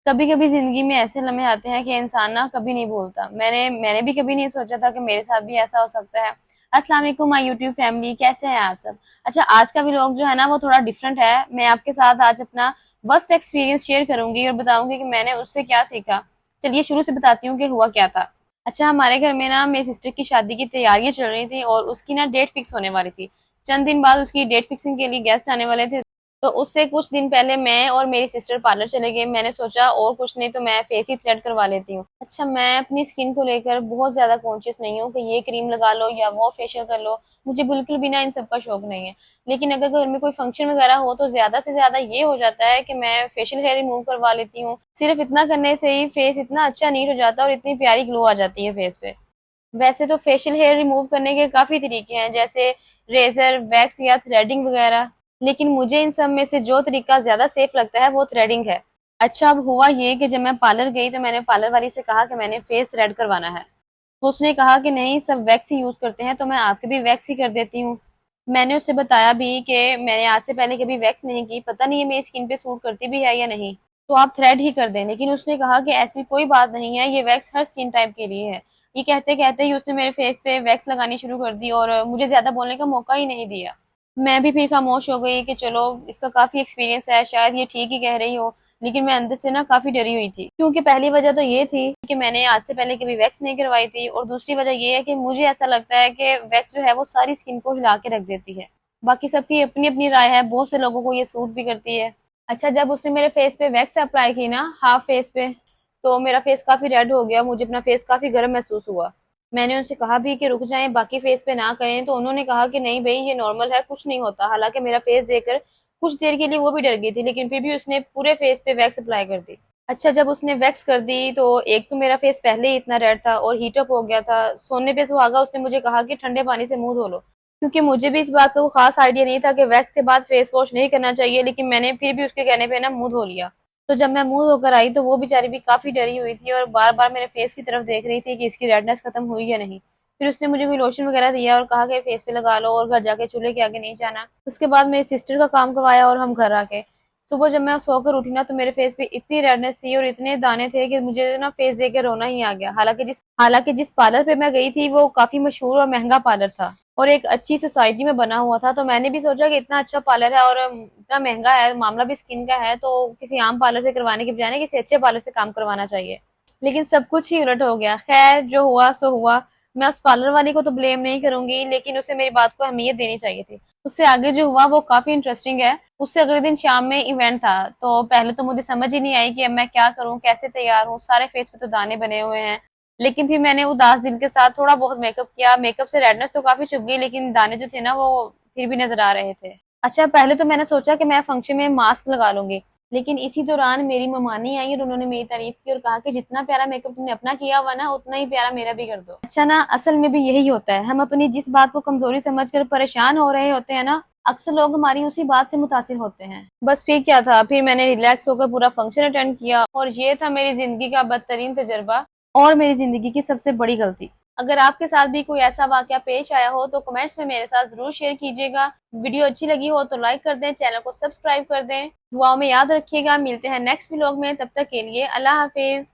कभी कभी जिंदगी में ऐसे लम्हे आते हैं कि इंसान ना कभी नहीं भूलता। मैंने भी कभी नहीं सोचा था कि मेरे साथ भी ऐसा हो सकता है। अस्सलाम वालेकुम माय यूट्यूब फैमिली, कैसे हैं आप सब। अच्छा, आज का व्लॉग जो है ना वो थोड़ा डिफरेंट है। मैं आपके साथ आज अपना वर्स्ट एक्सपीरियंस शेयर करूंगी और बताऊंगी कि मैंने उससे क्या सीखा। चलिए शुरू से बताती हूँ कि हुआ क्या था। अच्छा, हमारे घर में ना मेरी सिस्टर की शादी की तैयारियां चल रही थी और उसकी ना डेट फिक्स होने वाली थी। चंद दिन बाद उसकी डेट फिक्सिंग के लिए गेस्ट आने वाले थे। तो उससे कुछ दिन पहले मैं और मेरी सिस्टर पार्लर चले गए। मैंने सोचा और कुछ नहीं तो मैं फेस ही थ्रेड करवा लेती हूँ। अच्छा, मैं अपनी स्किन को लेकर बहुत ज्यादा कॉन्शियस नहीं हूँ कि ये क्रीम लगा लो या वो फेशियल कर लो। मुझे बिल्कुल भी ना इन सब का शौक नहीं है। लेकिन अगर घर में कोई फंक्शन वगैरह हो तो ज्यादा से ज्यादा ये हो जाता है कि मैं फेशियल हेयर रिमूव करवा लेती हूँ। सिर्फ इतना करने से ही फेस इतना अच्छा नीट हो जाता है और इतनी प्यारी ग्लो आ जाती है फेस पे। वैसे तो फेशियल हेयर रिमूव करने के काफी तरीके हैं, जैसे रेजर, वैक्स या थ्रेडिंग वगैरह। लेकिन मुझे इन सब में से जो तरीका ज्यादा सेफ लगता है वो थ्रेडिंग है। अच्छा, अब हुआ ये कि जब मैं पार्लर गई तो मैंने पार्लर वाली से कहा कि मैंने फेस थ्रेड करवाना है। तो उसने कहा कि नहीं, सब वैक्स ही यूज करते हैं तो मैं आपके भी वैक्स ही कर देती हूँ। मैंने उससे बताया भी कि मैंने आज से पहले कभी वैक्स नहीं की, पता नहीं ये मेरी स्किन पे सूट करती भी है या नहीं, तो आप थ्रेड ही कर दें। लेकिन उसने कहा कि ऐसी कोई बात नहीं है, ये वैक्स हर स्किन टाइप के लिए है। ये कहते कहते ही उसने मेरे फेस पे वैक्स लगानी शुरू कर दी और मुझे ज्यादा बोलने का मौका ही नहीं दिया। मैं भी फिर खामोश हो गई कि चलो, इसका काफी एक्सपीरियंस है, शायद ये ठीक ही कह रही हो। लेकिन मैं अंदर से ना काफी डरी हुई थी, क्योंकि पहली वजह तो ये थी कि मैंने आज से पहले कभी वैक्स नहीं करवाई थी और दूसरी वजह ये है कि मुझे ऐसा लगता है कि वैक्स जो है वो सारी स्किन को हिला के रख देती है। बाकी सबकी अपनी अपनी राय है, बहुत से लोगों को ये सूट भी करती है। अच्छा, जब उसने मेरे फेस पे वैक्स अप्लाई की ना, हाफ फेस पे, तो मेरा फेस काफी रेड हो गया, मुझे अपना फेस काफी गर्म महसूस हुआ। मैंने उनसे कहा भी कि रुक जाएं, बाकी फेस पे ना करें, तो उन्होंने कहा कि नहीं भाई, ये नॉर्मल है, कुछ नहीं होता। हालांकि मेरा फेस देखकर कुछ देर के लिए वो भी डर गई थी, लेकिन फिर भी उसने पूरे फेस पे वैक्स अप्लाई कर दी। अच्छा, जब उसने वैक्स कर दी तो एक तो मेरा फेस पहले ही इतना रेड था और हीटअप हो गया था। सोने पे सुहागा उसने मुझे कहा कि ठंडे पानी से मुंह धो लो, क्योंकि मुझे भी इस बात का कोई खास आइडिया नहीं था कि वैक्स के बाद फेस वॉश नहीं करना चाहिए। लेकिन मैंने फिर भी उसके कहने पे ना मुंह धो लिया। तो जब मैं मुंह धोकर आई तो वो बेचारी भी काफी डरी हुई थी और बार बार मेरे फेस की तरफ देख रही थी कि इसकी रेडनेस खत्म हुई या नहीं। फिर उसने मुझे कोई लोशन वगैरह दिया और कहा कि फेस पे लगा लो और घर जाके चूल्हे के आगे नहीं जाना। उसके बाद मेरी सिस्टर का काम करवाया और हम घर आके सुबह जब मैं सोकर उठी ना तो मेरे फेस पे इतनी रेडनेस थी और इतने दाने थे कि मुझे ना फेस देख के रोना ही आ गया। हालांकि जिस पार्लर पे मैं गई थी वो काफी मशहूर और महंगा पार्लर था और एक अच्छी सोसाइटी में बना हुआ था। तो मैंने भी सोचा कि इतना अच्छा पार्लर है और इतना महंगा है, मामला भी स्किन का है, तो किसी आम पार्लर से करवाने के बजाय ना किसी अच्छे पार्लर से काम करवाना चाहिए। लेकिन सब कुछ ही उलट हो गया। खैर, जो हुआ सो हुआ। मैं उस पार्लर वाली को तो ब्लेम नहीं करूंगी, लेकिन उसे मेरी बात को अहमियत देनी चाहिए थी। उससे आगे जो हुआ वो काफी इंटरेस्टिंग है। उससे अगले दिन शाम में इवेंट था, तो पहले तो मुझे समझ ही नहीं आई कि अब मैं क्या करूं, कैसे तैयार हूँ। सारे फेस पे तो दाने बने हुए हैं। लेकिन फिर मैंने उदास दिल के साथ थोड़ा बहुत मेकअप किया। मेकअप से रेडनेस तो काफी छुप गई, लेकिन दाने जो थे ना वो फिर भी नजर आ रहे थे। अच्छा, पहले तो मैंने सोचा कि मैं फंक्शन में मास्क लगा लूंगी, लेकिन इसी दौरान मेरी ममानी आई और उन्होंने मेरी तारीफ की और कहा कि जितना प्यारा मेकअप तुमने अपना किया हुआ ना, उतना ही प्यारा मेरा भी कर दो। अच्छा ना, असल में भी यही होता है, हम अपनी जिस बात को कमजोरी समझकर परेशान हो रहे होते हैं ना, अक्सर लोग हमारी उसी बात से मुतासिर होते हैं। बस फिर क्या था, फिर मैंने रिलैक्स होकर पूरा फंक्शन अटेंड किया और ये था मेरी जिंदगी का बदतरीन तजर्बा और मेरी जिंदगी की सबसे बड़ी गलती। अगर आपके साथ भी कोई ऐसा वाकया पेश आया हो तो कमेंट्स में मेरे साथ जरूर शेयर कीजिएगा। वीडियो अच्छी लगी हो तो लाइक कर दें, चैनल को सब्सक्राइब कर दें। दुआओं में याद रखिएगा। मिलते हैं नेक्स्ट व्लॉग में, तब तक के लिए अल्लाह हाफिज।